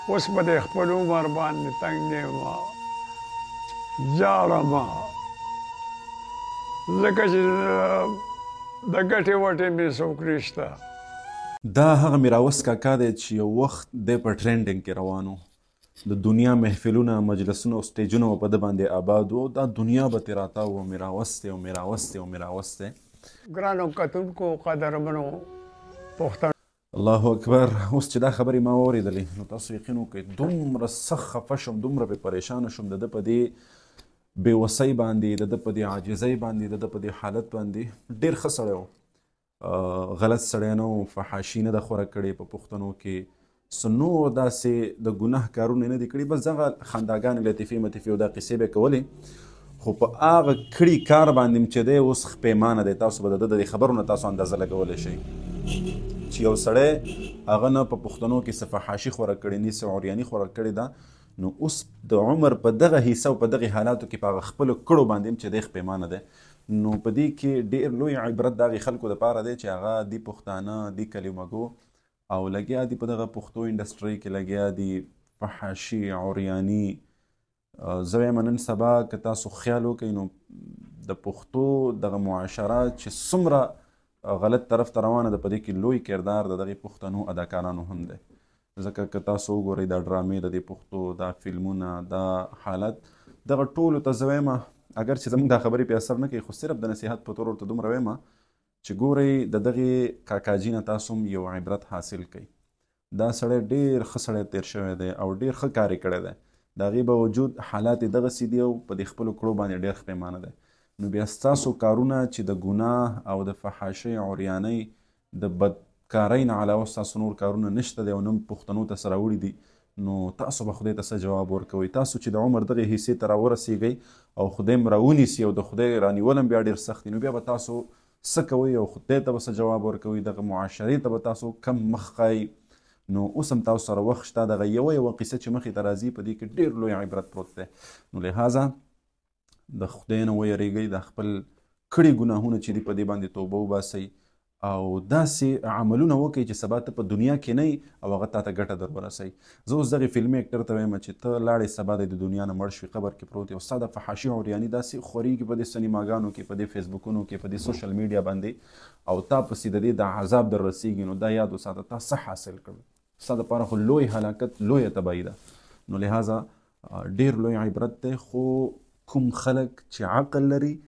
اوس به د خپل عمر باندې تنګ دی ما ژاړم ځکه چې د ګټې وټې مې څوک نشته. دا هغه میراوس کاکا دی چې یو وخت دی په ټرینډینګ کې روان و. د دنیا محفلونه مجلسونه او سټیجونه په ده باندې آباد و. دا دنیا به ترې راتاو و میراوس دی او میراوس دی او میراوس دی. ګرانو کتونکو قدرمنو پښتنو الله اکبر. اوس چې دا خبرې ما واورېدلې نو تاسو یقین وکړئ دومره سخت خفه شوم، دومره پرې پریشانه شوم د ده په دې بېوسۍ باندې، د ده په دې عاجزۍ باندې، د ده په دې حالت باندې. ډېر ښه سړی و، غلط سړی نه و، فحاشي نه ده خوره کړې په پښتنو کې، څه نور داسې د ګناه کارونه نه دي کړي، بس دغه خنداګانې لطیفې مطیفې او دا قصې به یې کولې. خو په هغه کړي کار باندې چې دی اوس پیمانه دی. تاسو به د ده د خبرو نه تاسو اندازه لګولی شئ چې یو سړی هغه نه په پښتنو کې څه فحاشي خوره کړې نه څه عریاني خوره کړې ده، نو اوس د عمر په دغه حصه او په دغه حالاتو کې په هغه خپلو کړو باندې هم چې دی پیمانه دی. نو په دې کې ډېر لوی عبرت د هغې خلکو دپاره دی چې هغه دي پښتانه دي کلیمګو او لګیا دي په دغه پښتو انډسټرۍ کې، لګیا دي فحاشي عریاني. زه وایم نن سبا که تاسو خیال وکئ نو د پښتو دغه معاشره چې څومره غلط طرف ته روانه ده، په دې کې لوی کردار د دغې پښتنو اداکارانو هم دی. ځکه که تاسو وګورئ دا ډرامې د دې پښتو دا فلمونه دا حالت دغه ټولو ته زه وایم اگر چې زموږ دا خبرې پې اثر نه کوي، خو صرف د نصیحت په طور ورته دومره وایم چې ګورئ د دغې کاکاجي نه تاسو هم یو عبرت حاصل کړئ. دا سړی ډېر ښه سړی تېر شوی دی او ډېر ښه کار یې کړی دی. د هغې باوجود حالات یې دغسې دي او په دې خپلو کړو باندې ډېر ښه پیمانه دی. نو بیا ستاسو کارونه چې د ګناه او د فحاشۍ عریانۍ د بدکارۍ نه علاوه ستاسو نور کارونه نشته دی او نه پښتنو ته څه راوړي دي، نو تاسو به خدای ته څه جواب ورکوئ؟ تاسو چې د عمر دغې حصې ته راورسېږئ او خدای م راونیسي او د خدای رانیول هم بیا ډېر سخت دي، نو بیا به تاسو څه کوئ او خدای ته به څه جواب ورکوئ؟ دغه معاشرې ته به تاسو کم مخ ښایئ؟ نو اوس هم تاسو سره وخت شته. دغه یوه قصه چې مخې ته راځي په دې کې ډېر لوی عبرت پروت دی. نو لحاظه د خدای نه ویریږئ، د خپل کړي ګناهونه چې دي په دې باندې توبه وباسئ او داسې عملونه وکړئ چې سبا ته په دنیا کې نه او هغه تا ته ګټه در ورسوي. زه اوس دغې فلمي اکټر ته وایم چې ته لاړې سبا د دنیا نه مړ شوي، قبر کې پروت یې او ستا د فحاشي عریاني داسې خورېږي په دې سینماګانو کې، په دې فیسبوکونو کې، په دې سوشل میډیا باندې او تا پسې د دې د عذاب در رسېږي. نو دا یاد وساته تا څه حاصل کړل؟ ستا دپاره خو لوی هلاکت لویه تباهي ده. نو لحاظه ډېر لوی عبرت دی. خو کوم خلک چې عقل لري